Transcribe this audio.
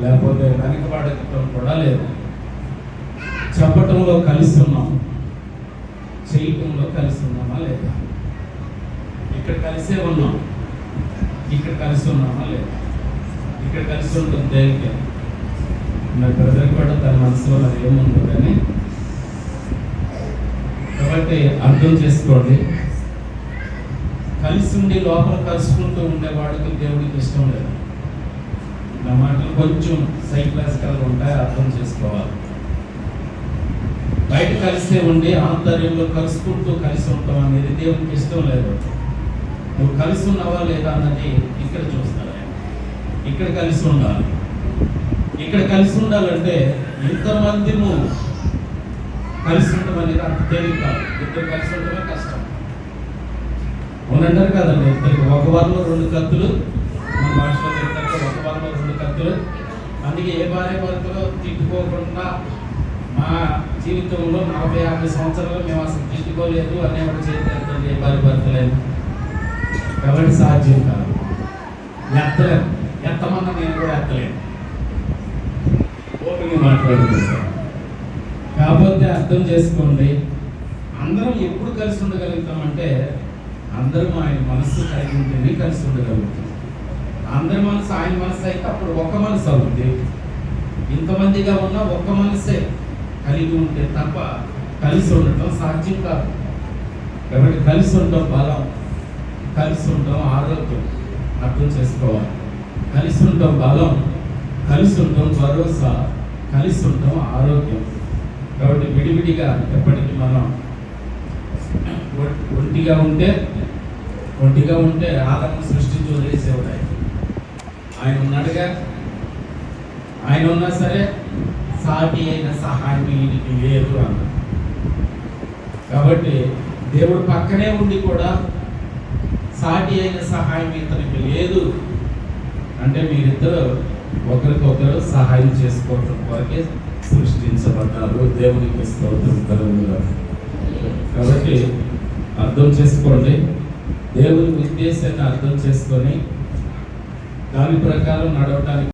లేకపోతే వెనకబడటం కూడా లేదు. చెప్పటంలో కలిసి ఉన్నాం, చేయటంలో కలిసి ఉన్నామా లేదా? ఇక్కడ కలిసే ఉన్నాం, ఇక్కడ కలిసి ఉన్నామా లేదా? ఇక్కడ కలిసి ఉంటుంది దేనికి? నా బ్రదర్ కూడా తన మనసులో అది ఏముందో కానీ, కాబట్టి అర్థం చేసుకోండి. కలిసి ఉండి లోపల కలుసుకుంటూ ఉండేవాడికి దేవుడికి ఇష్టం లేదు. నా మాటలు కొంచెం సైకలాజికల్గా ఉంటాయి, అర్థం చేసుకోవాలి. బయట కలిసే ఉండి ఆంతర్యంలో కలుసుకుంటూ కలిసి ఉంటాం అనేది దేవుడికి ఇష్టం లేదు. నువ్వు కలిసి ఉన్నావా లేదా అన్నది ఇక్కడ చూస్తాడు. ఇక్కడ కలిసి ఉండాలి. ఇక్కడ కలిసి ఉండాలంటే ఇంతమంది నువ్వు కలిసి ఉండడం అనేది అంత తేలిక కాదు. ఇద్దరు కలిసి ఉండడమే కష్టం. అవునంటారు కదండి, ఇద్దరికి ఒక వారంలో 2 కత్తులు, మన భాషలో చెప్తారు ఒక వారంలో 2 కత్తులు. అందుకే ఏ భార్య భర్తలో తిట్టుకోకుండా మా జీవితంలో 40-50 సంవత్సరాలు మేము అసలు తిట్టుకోలేదు అనేవాడు చేస్తారు ఏ భార్య భర్తలేదు. కాబట్టి సాధ్యం కాదు, ఎత్తలేదు. ఎత్తమన్నా నేను కూడా ఎత్తలేను, ఓపెన్గా మాట్లాడుకుంటాను. కాకపోతే అర్థం చేసుకోండి, అందరం ఎప్పుడు కలిసి ఉండగలుగుతామంటే అందరం ఆయన మనస్సు కలిగి ఉంటేనే కలిసి ఉండగలుగుతాం. అందరి మనసు ఆయన మనసు అయితే అప్పుడు ఒక్క మనసు అవుతుంది. ఇంతమందిగా ఉన్నా ఒక్క మనసే కలిగి ఉంటే తప్ప కలిసి ఉండటం సాధ్యం కాదు. కాబట్టి కలిసి ఉండటం బలం, కలిసి ఉండటం ఆరోగ్యం. అర్థం చేసుకోవాలి. కలిసి ఉండటం బలం, కలిసి ఉండటం భరోసా, కలిసి ఉండటం ఆరోగ్యం. కాబట్టి విడివిడిగా ఎప్పటికీ మనం ఒంటిగా ఉంటే ఆదాము సృష్టించి వదిలేసేవాడు. ఆయన ఉన్నాడుగా, ఆయన ఉన్నా సరే సాటి అయిన సహాయం ఈయనకి లేదు అన్న. కాబట్టి దేవుడు పక్కనే ఉండి కూడా సాటి అయిన సహాయం ఇతనికి లేదు అంటే మీరిద్దరు ఒకరికొకరు సహాయం చేసుకోవడం కొరకే సృష్టించబడ్డారు. దేవునికి స్తోత్రం కలుగును. కాబట్టి అర్థం చేసుకోండి, దేవుని ఉద్దేశాన్ని అర్థం చేసుకొని దాని ప్రకారం నడవటానికి